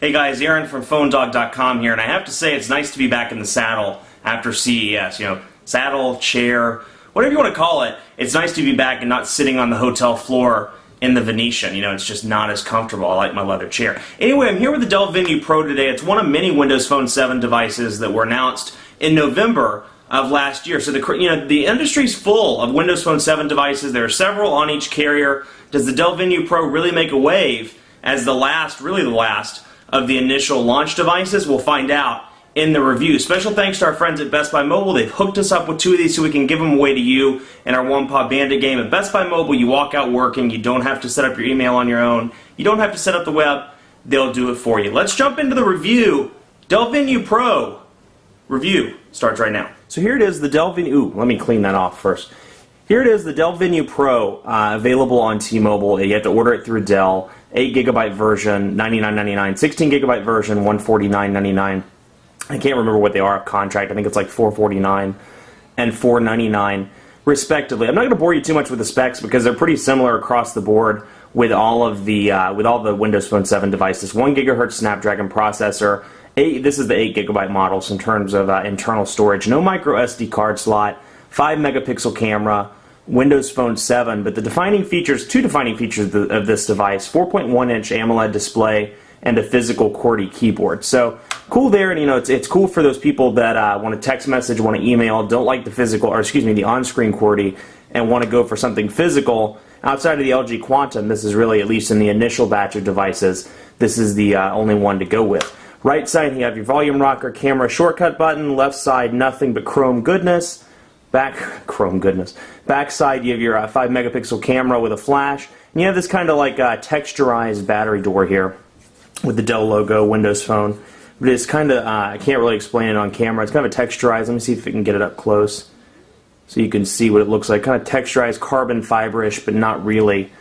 Hey guys, Aaron from PhoneDog.com here, and I have to say it's nice to be back in the saddle after CES. You know, saddle, chair, whatever you want to call it. It's nice to be back and not sitting on the hotel floor in the Venetian. You know, it's just not as comfortable. I like my leather chair. Anyway, I'm here with the Dell Venue Pro today. It's one of many Windows Phone 7 devices that were announced in November of last year. So the industry's full of Windows Phone 7 devices. There are several on each carrier. Does the Dell Venue Pro really make a wave as the last, really the last, of the initial launch devices? We'll find out in the review. Special thanks to our friends at Best Buy Mobile. They've hooked us up with two of these so we can give them away to you in our One Paw Bandit game. At Best Buy Mobile, you walk out working. You don't have to set up your email on your own. You don't have to set up the web. They'll do it for you. Let's jump into the review. Dell Venue Pro review starts right now. So here it is, the Dell Venue. Ooh, let me clean that off first. Here it is, the Dell Venue Pro, available on T-Mobile. You have to order it through Dell. 8GB version, $99.99. 16GB version, $149.99. I can't remember what they are off contract. I think it's like $449 and $499 respectively. I'm not going to bore you too much with the specs because they're pretty similar across the board with all the Windows Phone 7 devices. 1 GHz Snapdragon processor. This is the 8GB models in terms of internal storage. No micro SD card slot. 5 megapixel camera. Windows Phone 7, but the defining features, two defining features of this device: 4.1-inch AMOLED display and a physical QWERTY keyboard. So cool there, and you know it's cool for those people that want to text message, want to email, don't like the physical, or excuse me, the on-screen QWERTY, and want to go for something physical. Outside of the LG Quantum, this is really, at least in the initial batch of devices, this is the only one to go with. Right side, you have your volume rocker, camera shortcut button. Left side, nothing but chrome goodness. Back side, you have your 5 megapixel camera with a flash, and you have this kind of like texturized battery door here with the Dell logo, Windows Phone. But it's kind of, I can't really explain it on camera. It's kind of a texturized. Let me see if we can get it up close so you can see what it looks like. Kind of texturized, carbon fiber-ish, but not really.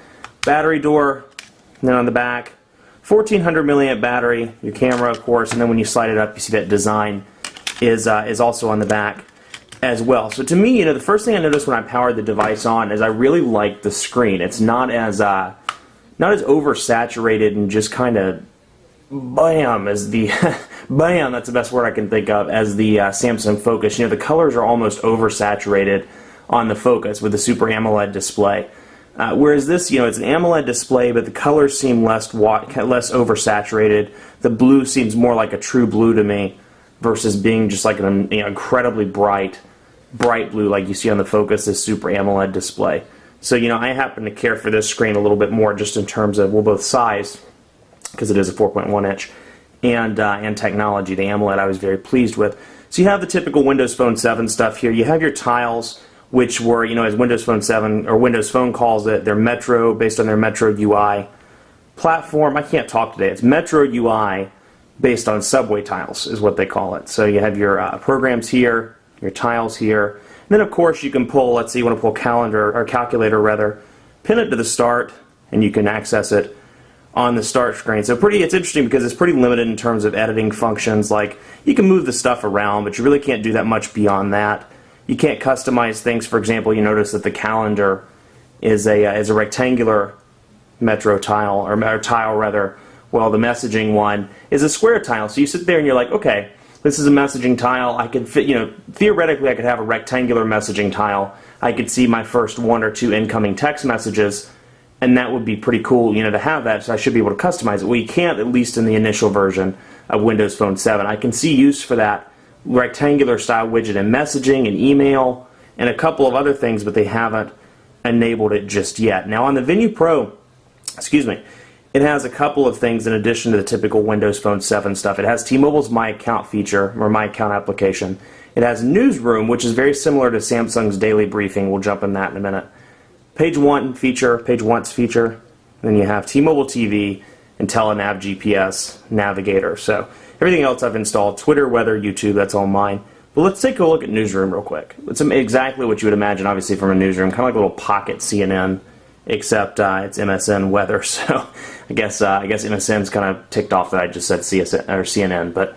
Battery door, and then on the back, 1400 milliamp battery, your camera, of course, and then when you slide it up, you see that design is also on the back as well. So to me, you know, the first thing I noticed when I powered the device on is I really like the screen. It's not as oversaturated and just kind of bam as the bam. That's the best word I can think of as the Samsung Focus. You know, the colors are almost oversaturated on the Focus with the Super AMOLED display. Whereas this, you know, it's an AMOLED display, but the colors seem less oversaturated. The blue seems more like a true blue to me, versus being just like an incredibly bright blue like you see on the Focus, this Super AMOLED display. So, you know, I happen to care for this screen a little bit more just in terms of, well, both size, because it is a 4.1 inch, and technology. The AMOLED I was very pleased with. So you have the typical Windows Phone 7 stuff here. You have your tiles, which were, you know, as Windows Phone 7, or Windows Phone calls it, they're Metro, based on their Metro UI platform. I can't talk today. It's Metro UI based on subway tiles is what they call it. So you have your programs here, your tiles here, and then of course you can pull, let's say you want to pull calculator rather, pin it to the start, and you can access it on the start screen. So it's interesting because it's pretty limited in terms of editing functions. Like, you can move the stuff around, but you really can't do that much beyond that. You can't customize things. For example, you notice that the calendar is a rectangular Metro tile, or tile rather. Well, the messaging one is a square tile. So you sit there and you're like, okay, this is a messaging tile. I could fit, you know, theoretically I could have a rectangular messaging tile. I could see my first 1 or 2 incoming text messages, and that would be pretty cool, you know, to have that. So I should be able to customize it. Well, you can't, at least in the initial version of Windows Phone 7. I can see use for that rectangular style widget in messaging and email and a couple of other things, but they haven't enabled it just yet. Now on the Venue Pro, it has a couple of things in addition to the typical Windows Phone 7 stuff. It has T-Mobile's My Account feature, or My Account application. It has Newsroom, which is very similar to Samsung's Daily Briefing. We'll jump in that in a minute. Page Once feature. Then you have T-Mobile TV and Telenav GPS Navigator. So everything else I've installed: Twitter, weather, YouTube, that's all mine. But let's take a look at Newsroom real quick. It's exactly what you would imagine, obviously, from a newsroom, kind of like a little pocket CNN, except it's MSN weather. So I guess MSN's kind of ticked off that I just said CSN or CNN, but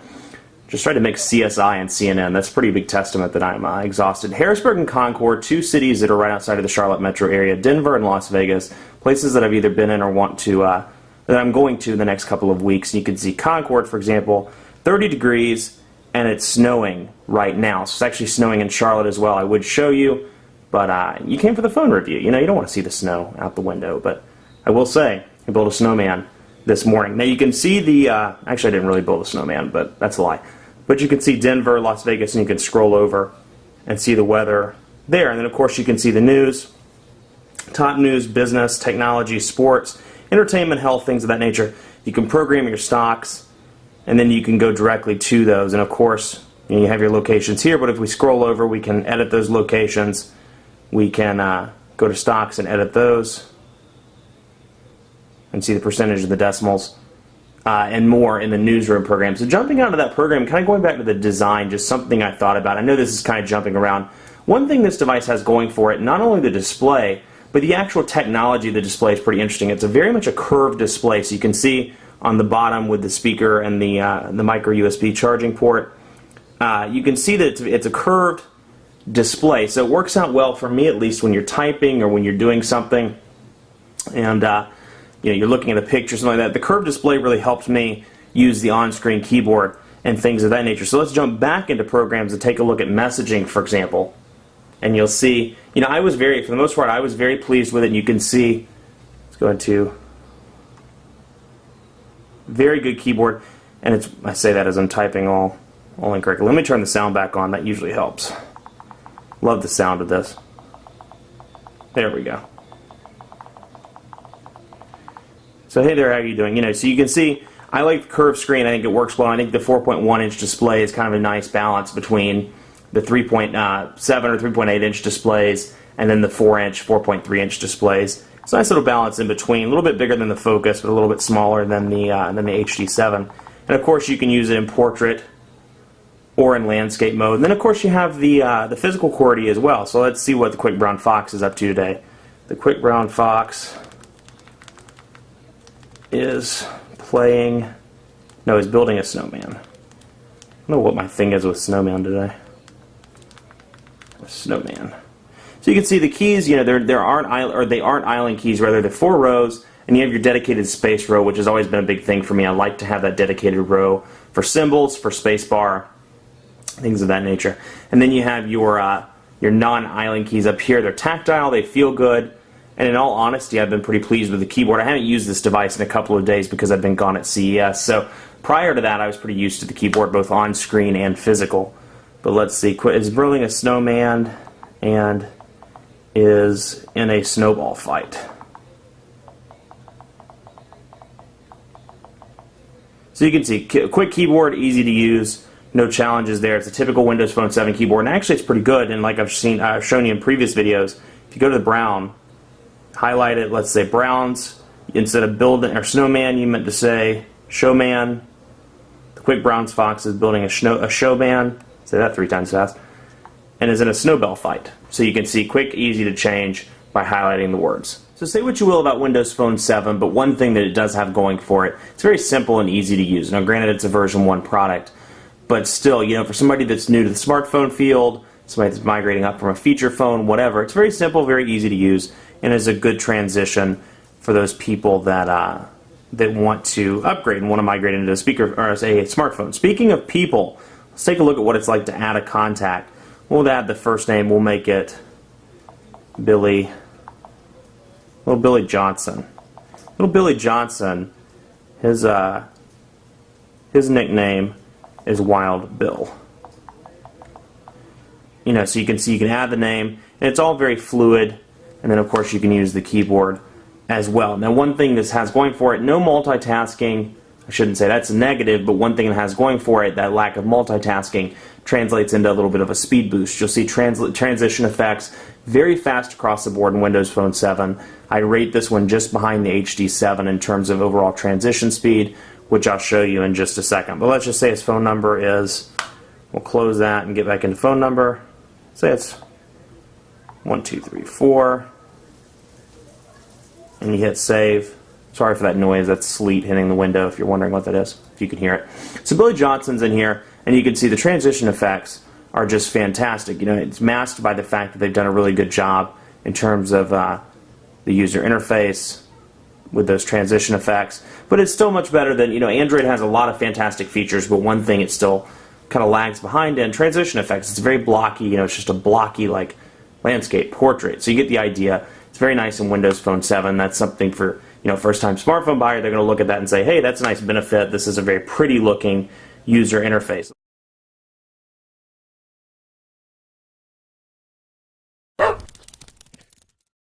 just tried to mix CSI and CNN. That's a pretty big testament that I'm exhausted. Harrisburg and Concord, 2 cities that are right outside of the Charlotte metro area. Denver and Las Vegas, places that I've either been in or want to that I'm going to in the next couple of weeks. And you can see Concord, for example, 30 degrees, and it's snowing right now. So it's actually snowing in Charlotte as well. I would show you, but you came for the phone review. You know, you don't want to see the snow out the window, but I will say, I built a snowman this morning. Now you can see the, actually I didn't really build a snowman, but that's a lie. But you can see Denver, Las Vegas, and you can scroll over and see the weather there. And then of course you can see the news, top news, business, technology, sports, entertainment, health, things of that nature. You can program your stocks, and then you can go directly to those. And of course, you have your locations here, but if we scroll over, we can edit those locations. We can go to stocks and edit those and see the percentage of the decimals and more in the newsroom program. So jumping out of that program, kind of going back to the design, just something I thought about. I know this is kind of jumping around. One thing this device has going for it, not only the display, but the actual technology of the display is pretty interesting. It's very much a curved display, so you can see on the bottom with the speaker and the micro USB charging port, you can see that it's a curved display, so it works out well for me, at least when you're typing or when you're doing something and you know, you're looking at a picture, something like that. The curved display really helped me use the on-screen keyboard and things of that nature. So let's jump back into programs and take a look at messaging, for example. And you'll see, you know, for the most part, I was very pleased with it. And you can see, let's go into very good keyboard. And I say that as I'm typing all incorrectly. Let me turn the sound back on. That usually helps. Love the sound of this. There we go. So hey there, how are you doing? You know, so you can see, I like the curved screen. I think it works well. I think the 4.1-inch display is kind of a nice balance between the 3.7 or 3.8-inch displays and then the 4-inch, 4.3-inch displays. It's a nice little balance in between. A little bit bigger than the Focus, but a little bit smaller than the HD7. And of course, you can use it in portrait or in landscape mode. And then of course, you have the physical QWERTY as well. So let's see what the Quick Brown Fox is up to today. The Quick Brown Fox is building a snowman. I don't know what my thing is with snowman today. A snowman. So you can see the keys, you know, they aren't island keys, rather they're 4 rows, and you have your dedicated space row, which has always been a big thing for me. I like to have that dedicated row for symbols, for spacebar, things of that nature. And then you have your non-island keys up here. They're tactile, they feel good. And in all honesty, I've been pretty pleased with the keyboard. I haven't used this device in a couple of days because I've been gone at CES. So prior to that, I was pretty used to the keyboard, both on screen and physical. But let's see, it's building a snowman and is in a snowball fight. So you can see, quick keyboard, easy to use, no challenges there. It's a typical Windows Phone 7 keyboard, and actually it's pretty good. And like I've shown you in previous videos, if you go to the brown, highlight it, let's say Browns, instead of building or snowman, you meant to say showman. The Quick Brown Fox is building a showman, say that 3 times fast, and is in a snowball fight. So you can see quick, easy to change by highlighting the words. So say what you will about Windows Phone 7, but one thing that it does have going for it, it's very simple and easy to use. Now granted, it's a version 1 product, but still, you know, for somebody that's new to the smartphone field, somebody that's migrating up from a feature phone, whatever, it's very simple, very easy to use, and is a good transition for those people that want to upgrade and want to migrate into a smartphone. Speaking of people, let's take a look at what it's like to add a contact. We'll add the first name. We'll make it Billy. Little Billy Johnson. Little Billy Johnson. His nickname is Wild Bill. You know, so you can see you can add the name, and it's all very fluid. And then, of course, you can use the keyboard as well. Now, one thing this has going for it, no multitasking. I shouldn't say that's a negative, but one thing it has going for it, that lack of multitasking, translates into a little bit of a speed boost. You'll see transition effects very fast across the board in Windows Phone 7. I rate this one just behind the HD7 in terms of overall transition speed, which I'll show you in just a second. But let's just say his phone number is, we'll close that and get back into phone number. Say it's 1234. And you hit save. Sorry for that noise. That's sleet hitting the window if you're wondering what that is, if you can hear it. So Billy Johnson's in here, and you can see the transition effects are just fantastic. You know, it's masked by the fact that they've done a really good job in terms of the user interface, with those transition effects. But it's still much better than, Android has a lot of fantastic features, but one thing it still kind of lags behind in transition effects. It's very blocky, it's just a blocky like landscape portrait. So you get the idea. It's very nice in Windows Phone 7. That's something for, first-time smartphone buyer. They're going to look at that and say, hey, that's a nice benefit. This is a very pretty looking user interface.